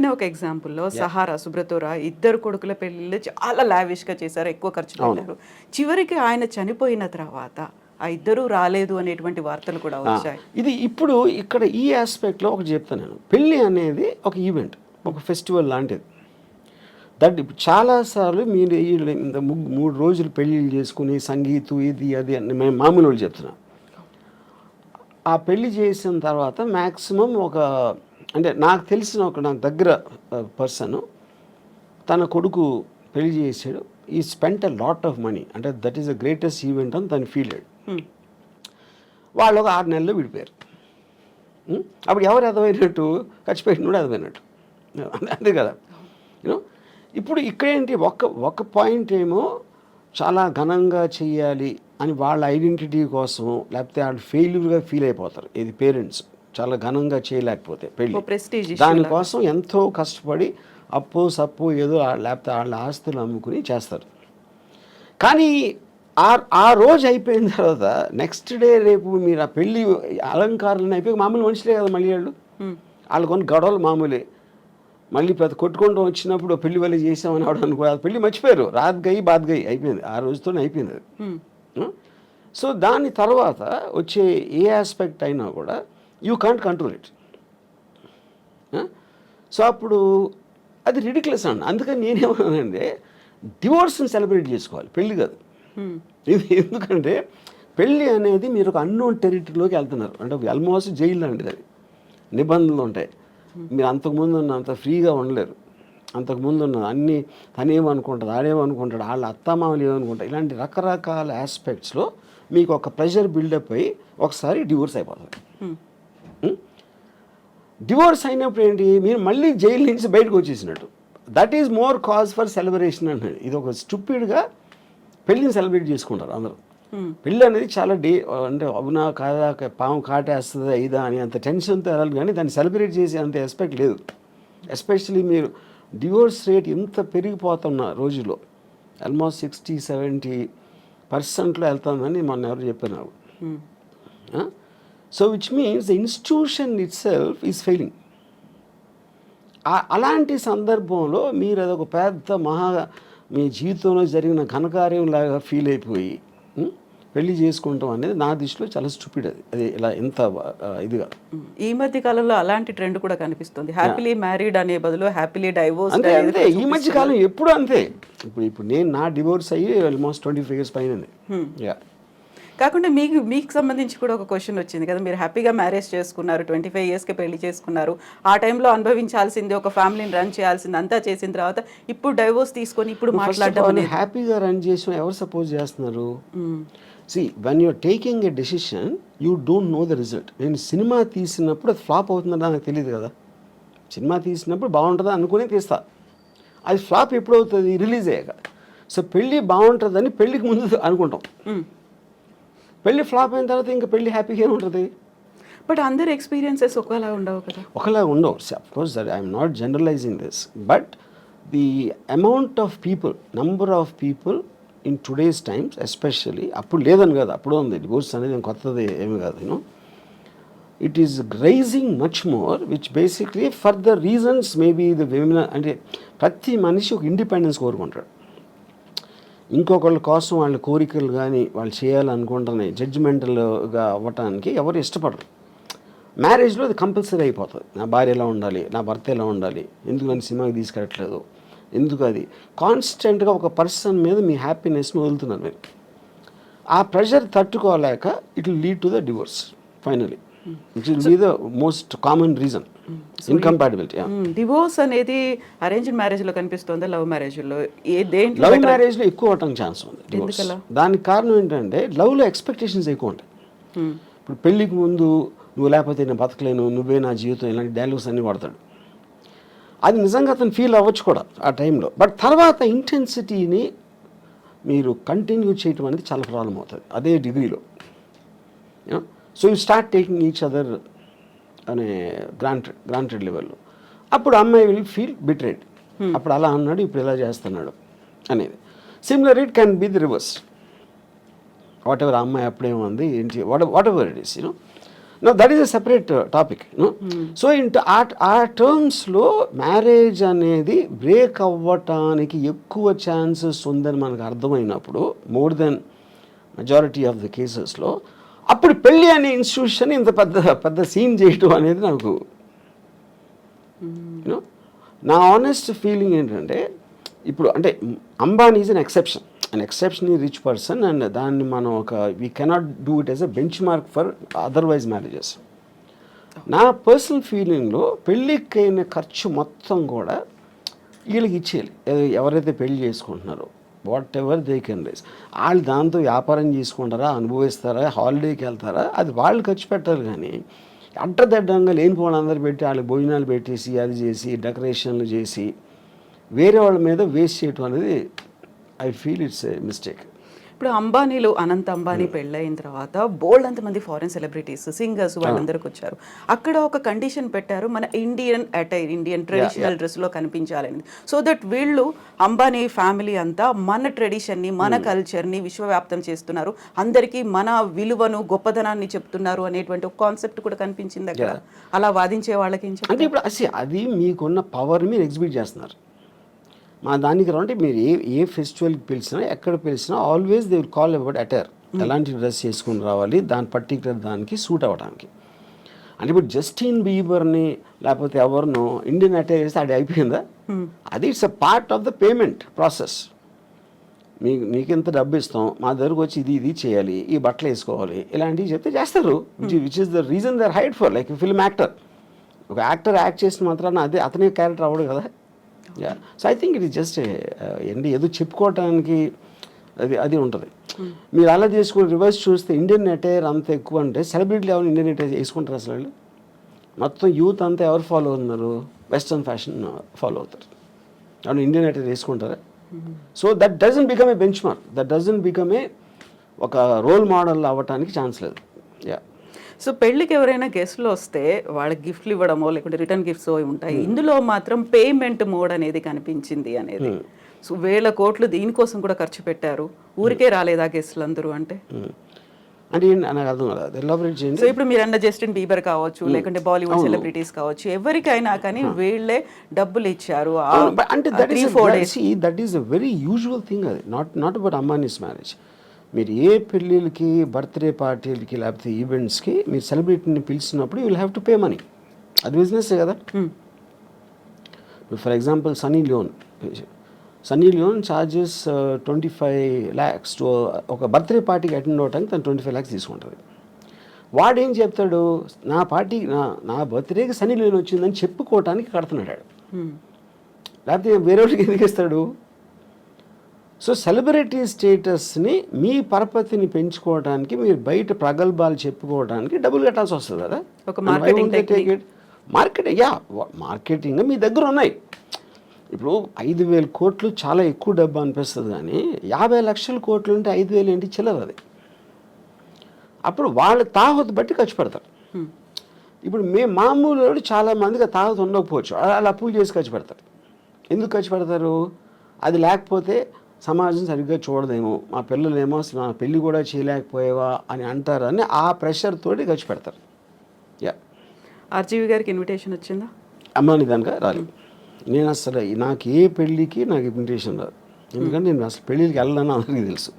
చెప్పిన ఒక ఎగ్జాంపుల్లో సహారా సుబ్రతోరా ఇద్దరు కొడుకుల పెళ్ళిళ్ళు చాలా లావిష్గా చేశారు, ఎక్కువ ఖర్చు పెట్టారు. చివరికి ఆయన చనిపోయిన తర్వాత ఆ ఇద్దరు రాలేదు అనేటువంటి వార్తలు కూడా వచ్చాయి. ఇది ఇప్పుడు ఇక్కడ ఈ ఆస్పెక్ట్లో ఒకటి చెప్తాను నేను. పెళ్ళి అనేది ఒక ఈవెంట్, ఒక ఫెస్టివల్ లాంటిది. దట్ చాలాసార్లు మీరు ఇంత 3 రోజులు పెళ్ళిళ్ళు చేసుకుని సంగీతం ఇది అది అని మేము మామూలు వాళ్ళు చెప్తున్నాం. ఆ పెళ్ళి చేసిన తర్వాత మ్యాక్సిమం అంటే నాకు తెలిసిన నాకు దగ్గర పర్సన్ తన కొడుకు పెళ్లి చేసాడు. He spent a lot of money, అంటే that is the greatest event అని తను ఫీల్ అయ్యాడు. వాళ్ళు ఒక 6 నెలల్లో విడిపోయారు. అప్పుడు ఎవరు ఎదవైనట్టు? ఖర్చు పెట్టినోడు ఎదవైనట్టు, అంతే కదా. యూనో ఇప్పుడు ఇక్కడేంటి, ఒక పాయింట్ ఏమో చాలా ఘనంగా చెయ్యాలి అని వాళ్ళ ఐడెంటిటీ కోసం, లేకపోతే వాళ్ళు ఫెయిల్యూర్గా ఫీల్ అయిపోతారు. ఇది పేరెంట్స్ చాలా ఘనంగా చేయలేకపోతే పెళ్ళి, దానికోసం ఎంతో కష్టపడి అప్పు సప్పు ఏదో లేకపోతే వాళ్ళ ఆస్తులు అమ్ముకుని చేస్తారు. కానీ ఆ రోజు అయిపోయిన తర్వాత నెక్స్ట్ డే రేపు మీరు ఆ పెళ్ళి అలంకారాలను అయిపోయి మామూలు మనుషులే కదా మళ్ళీ వాళ్ళు కొన్ని గొడవలు మామూలే. మళ్ళీ పెద్ద కొట్టుకుంటూ వచ్చినప్పుడు పెళ్లి వల్ల చేసామని ఆవిడ అనుకో, పెళ్ళి మర్చిపోయారు, రాత్ గయి బాత్ గయి అయిపోయింది, ఆ రోజుతోనే అయిపోయింది అది. సో దాని తర్వాత వచ్చే ఏ ఆస్పెక్ట్ అయినా కూడా you can't control it. So అప్పుడు అది రిడిక్యులస్ అండి. అందుకని నేనేమన్నానంటే డివోర్స్ని సెలబ్రేట్ చేసుకోవాలి, పెళ్ళి కాదు. ఎందుకంటే పెళ్ళి అనేది మీరు ఒక అన్నోన్ టెరిటరీలోకి వెళ్తున్నారు, అంటే ఆల్మోస్ట్ జైలు లాంటిది. అది నిబంధనలు ఉంటాయి. మీరు అంతకుముందు అంత ఫ్రీగా ఉండలేరు. అంతకుముందు ఉన్న అన్నీ తనేమనుకుంటుంది, ఆడేమనుకుంటాడు, వాళ్ళ అత్తమామలు ఏమనుకుంటారు, ఇలాంటి రకరకాల ఆస్పెక్ట్స్లో మీకు ఒక ప్రెషర్ బిల్డప్ అయ్యి ఒకసారి డివోర్స్ అయిపోతుంది. డివోర్స్ అయినప్పుడు ఏంటి, మీరు మళ్ళీ జైలు నుంచి బయటకు వచ్చేసినట్టు. That is more cause for celebration అన్నది. ఇది ఒక స్టూపిడ్గా పెళ్ళిని సెలబ్రేట్ చేసుకుంటారు అందరూ. పెళ్ళి అనేది చాలా అంటే అవునా కాదా, పాము కాటేస్తుందా ఇదా అని అంత టెన్షన్తో వెళ్ళాలి, కానీ దాన్ని సెలబ్రేట్ చేసే అంత ఎస్పెక్ట్ లేదు. ఎస్పెషలీ మీరు డివోర్స్ రేట్ ఇంత పెరిగిపోతున్న రోజుల్లో ఆల్మోస్ట్ 60-70% వెళ్తుందని మొన్న ఎవరు చెప్పారు నాకు. So which means the institution it self is failing. అలాంటి సందర్భంలో మీరు అదొక పెద్ద మీ జీవితంలో జరిగిన ఘనకార్యం లాగా ఫీల్ అయిపోయి పెళ్లి చేసుకుంటాం అనేది నా దృష్టిలో చాలా స్టూపిడ్. అది ఇలా ఎంత ఇదిగా ఈ మధ్య కాలంలో అలాంటి ట్రెండ్ కూడా కనిపిస్తుంది. హ్యాపీలీ మ్యారీడ్ అనే బదులు హ్యాపీలీ డైవోర్స్ అంతే. అంతే ఈ మధ్య కాలం ఎప్పుడు అంతే. ఇప్పుడు నేను నా డివోర్స్ అయ్యి ఆల్మోస్ట్ 25 years పైన. కాకుండా మీకు సంబంధించి కూడా ఒక క్వశ్చన్ వచ్చింది కదా, మీరు హ్యాపీగా మ్యారేజ్ చేసుకున్నారు, 25 yearsకి పెళ్లి చేసుకున్నారు, ఆ టైంలో అనుభవించాల్సింది, ఒక ఫ్యామిలీని రన్ చేయాల్సింది అంతా చేసిన తర్వాత ఇప్పుడు డైవోర్స్ తీసుకొని ఇప్పుడు మాట్లాడడం హ్యాపీగా రన్ చేసిన ఎవరు సపోజ్ చేస్తున్నారు? See, when you're taking a decision, you don't know the result. నేను సినిమా తీసినప్పుడు అది ఫ్లాప్ అవుతుందని నాకు తెలియదు కదా. సినిమా తీసినప్పుడు బాగుంటుందా అనుకునే తీస్తా, అది ఫ్లాప్ ఎప్పుడు అవుతుంది? రిలీజ్ అయ్యాక. సో పెళ్ళి బాగుంటుందని పెళ్ళికి ముందు అనుకుంటాం, పెళ్ళి ఫ్లాప్ అయిన తర్వాత ఇంకా పెళ్ళి హ్యాపీగా ఉంటుంది. బట్ అందరి ఎక్స్పీరియన్సెస్ ఒకలా ఉండవు కదా. ఒకలా ఉండవు. Of course I'm not generalising this, but the amount of people, number of people in today's times especially, అప్పుడు లేదని కాదు, అప్పుడు ఉంది డివోర్స్ అనేది కొత్తది ఏమి కాదు. You know it is rising much more, which basically for the reasons maybe the women, అంటే ప్రతి మనిషి ఒక ఇండిపెండెన్స్ కోరుకుంటాడు. ఇంకొకళ్ళ కోసం వాళ్ళ కోరికలు కానీ వాళ్ళు చేయాలనుకుంటున్నాయి జడ్జిమెంటల్గా అవ్వటానికి ఎవరు ఇష్టపడరు. మ్యారేజ్లో అది కంపల్సరీ అయిపోతుంది. నా భార్య ఎలా ఉండాలి, నా భర్త ఎలా ఉండాలి, ఎందుకు నన్ను సినిమాకి తీసుకెళ్ళట్లేదు, ఎందుకు అది కాన్స్టెంట్గా ఒక పర్సన్ మీద మీ హ్యాపీనెస్ని వదులుతున్నారు మీరు. ఆ ప్రెషర్ తట్టుకోలేక it will lead to the divorce finally, which will be the most common reason, incompatibility. Divorce అనేది అరేంజ్డ్ మ్యారేజ్లో కనిపిస్తుందా, లవ్ మ్యారేజ్లో? లవ్ మ్యారేజ్లో ఎక్కువ అవటానికి ఛాన్స్ ఉంది డివోర్స్. దానికి కారణం ఏంటంటే లవ్లో ఎక్స్పెక్టేషన్స్ ఎక్కువ ఉంటాయి. ఇప్పుడు పెళ్ళికి ముందు నువ్వు లేకపోతే నేను బతకలేను, నువ్వే నా జీవితం, ఇలాంటి డైలాగ్స్ అన్నీ వాడతాడు. అది నిజంగా అతను ఫీల్ అవ్వచ్చు కూడా ఆ టైంలో, బట్ తర్వాత ఇంటెన్సిటీని మీరు కంటిన్యూ చేయటం అనేది చాలా ప్రాబ్లం అవుతుంది అదే డిగ్రీలో. So you start taking each other అనే గ్రాంటెడ్ లెవెల్లో. అప్పుడు అమ్మాయి విల్ ఫీల్ బిట్రేడ్, అప్పుడు అలా అన్నాడు ఇప్పుడు ఇలా చేస్తున్నాడు అనేది. Similar it can be the reverse. Whatever అమ్మాయి అప్పుడేముంది ఏంటి, whatever it is. You know no that is a separate topic no. So into ఆ టర్మ్స్లో మ్యారేజ్ అనేది బ్రేక్ అవ్వటానికి ఎక్కువ ఛాన్సెస్ ఉందని మనకు అర్థమైనప్పుడు more than majority of the కేసెస్లో అప్పుడు పెళ్ళి అనే ఇన్స్టిట్యూషన్ ఇంత పెద్ద సీన్ చేయటం అనేది నాకు యూనో నా ఆనెస్ట్ ఫీలింగ్ ఏంటంటే ఇప్పుడు అంటే Ambani is an exceptionary rich person and దాన్ని మనం we cannot do it as a benchmark for otherwise marriages. నా పర్సనల్ ఫీలింగ్లో పెళ్ళికైన ఖర్చు మొత్తం కూడా వీళ్ళకి ఇచ్చేయాలి. ఎవరైతే పెళ్లి చేసుకుంటున్నారో whatever they can raise, వాళ్ళు దాంతో వ్యాపారం చేసుకుంటారా, అనుభవిస్తారా, హాలిడేకి వెళ్తారా, అది వాళ్ళు ఖర్చు పెట్టాలి. కానీ అడ్డదడ్డంగా లేనిపోవడం అందరు పెట్టి వాళ్ళకి భోజనాలు పెట్టేసి అది చేసి డెకరేషన్లు చేసి వేరే వాళ్ళ మీద వేస్ట్ చేయటం అనేది I feel it's a mistake. ఇప్పుడు అంబానీలు అనంత్ అంబానీ పెళ్ళైన తర్వాత బోల్డ్ అంతమంది ఫారెన్ సెలబ్రిటీస్ సింగర్స్ వాళ్ళందరికి వచ్చారు. అక్కడ ఒక కండిషన్ పెట్టారు, మన ఇండియన్ అటైర్ ఇండియన్ ట్రెడిషనల్ డ్రెస్లో కనిపించాలని. సో దట్ వీళ్ళు అంబానీ ఫ్యామిలీ అంతా మన ట్రెడిషన్ని మన కల్చర్ని విశ్వవ్యాప్తం చేస్తున్నారు, అందరికీ మన విలువను గొప్పదనాన్ని చెప్తున్నారు అనేటువంటి ఒక కాన్సెప్ట్ కూడా కనిపించింది అక్కడ. అలా వాదించే వాళ్ళకి అంటే ఇప్పుడు అది మీకున్న పవర్ మీరు ఎగ్జిబిట్ చేస్తున్నారు. మా దానికి అంటే మీరు ఏ ఫెస్టివల్కి పిలిచినా ఎక్కడ పిలిచినా always they will call about attire, ఎలాంటి డ్రెస్ చేసుకుని రావాలి దాని పర్టికులర్ దానికి సూట్ అవ్వడానికి. అంటే ఇప్పుడు జస్టిన్ బీబర్ని లేకపోతే ఎవరినో ఇండియన్ అటైర్ చేస్తే అది అయిపోయిందా? అది it's a part of the payment process. మీకు ఎంత డబ్బు ఇస్తాం, మా దగ్గరకు వచ్చి ఇది చేయాలి, ఈ బట్టలు వేసుకోవాలి, ఇలాంటివి చెప్తే చేస్తారు. Which is the reason they are hide for. Like film actor, ఒక యాక్టర్ యాక్ట్ చేసిన మాత్రాన అదే అతనే క్యారెక్టర్ అవ్వడు కదా. So I think it is just ఏంటి ఏదో చెప్పుకోవటానికి అది ఉంటుంది. మీరు అలా చేసుకుని రివర్స్ చూస్తే ఇండియన్ అటైర్ అంత ఎక్కువ అంటే సెలబ్రిటీలు ఎవరు ఇండియన్ అటైర్ వేసుకుంటారు అసలు? వాళ్ళు మొత్తం యూత్ అంతా ఎవరు ఫాలో అవుతున్నారు? వెస్ట్రన్ ఫ్యాషన్ ఫాలో అవుతారు. అవును, ఇండియన్ అటైర్ వేసుకుంటారా? So that doesn't become a bench mark, that doesn't become a ఒక రోల్ మోడల్ అవ్వటానికి ఛాన్స్ లేదు. సో పెళ్ళికి ఎవరైనా గెస్ట్లు వస్తే వాళ్ళకి గిఫ్ట్లు ఇవ్వడమో లేకుంటే రిటర్న్ గిఫ్ట్స్ ఉంటాయి. ఇందులో మాత్రం పేమెంట్ మోడ్ అనేది కనిపించింది అనేది. సో 1,000 కోట్లు దీనికోసం కూడా ఖర్చు పెట్టారు, ఊరికే రాలేదా గెస్ట్లు అందరూ అంటే నాకు అర్థం కాదు, ఎలాబరేట్ చేయండి. సో ఇప్పుడు మీరు అన్న జస్టిన్ బీబర్ కావచ్చు, లేకుంటే బాలీవుడ్ సెలబ్రిటీస్ కావచ్చు, ఎవరికైనా కానీ వీళ్ళే డబ్బులు ఇచ్చారు. అంటే that is a very usual thing. అది నాట్ అబౌట్ అంబానీస్ మ్యారేజ్. మీరు ఏ పెళ్ళిళ్ళకి, బర్త్డే పార్టీలకి లేకపోతే ఈవెంట్స్కి మీరు సెలబ్రిటీని పిలిచినప్పుడు you will have to pay money. అది బిజినెస్సే కదా. For example Sunny Leone charges 25 lakhs to ఒక బర్త్డే పార్టీకి అటెండ్ అవ్వడానికి తను 25 lakhs తీసుకుంటుంది. వాడేం చెప్తాడు, నా బర్త్డేకి సన్నీ లియోన్ వచ్చిందని చెప్పుకోవటానికి కడుతున్నాడు. లేకపోతే వేరే వాళ్ళకి ఎందుకు ఇస్తాడు? సో సెలబ్రిటీ స్టేటస్ని మీ పరపతిని పెంచుకోవడానికి మీరు బయట ప్రగల్భాలు చెప్పుకోవడానికి డబ్బులు కట్టాల్సి వస్తుంది కదా. మార్కెటింగ్ మీ దగ్గర ఉన్నాయి. ఇప్పుడు 5,000 కోట్లు చాలా ఎక్కువ డబ్బు అనిపిస్తుంది, కానీ 50 లక్షల కోట్లు ఉంటే 5,000 ఏంటి చిల్లర అది. అప్పుడు వాళ్ళు తాహతు బట్టి ఖర్చు పెడతారు. ఇప్పుడు మామూలు చాలా మందికి తాహతు ఉండకపోవచ్చు, అలా అప్పులు చేసి ఖర్చు పెడతారు. ఎందుకు ఖర్చు పెడతారు? అది లేకపోతే సమాజం సరిగ్గా చూడదేమో, మా పిల్లలేమో మా పెళ్ళి కూడా చేయలేకపోయేవా అని అంటారని ఆ ప్రెషర్ తోటి ఖర్చు పెడతారు. ఆర్జీవి గారికి ఇన్విటేషన్ వచ్చిందా? అమ్మాని దానిక రాలేదు. నేను అసలు నాకు ఏ పెళ్ళికి నాకు ఇన్విటేషన్ రాదు, ఎందుకంటే నేను అసలు పెళ్ళికి వెళ్ళాలని అందరికీ తెలుసు.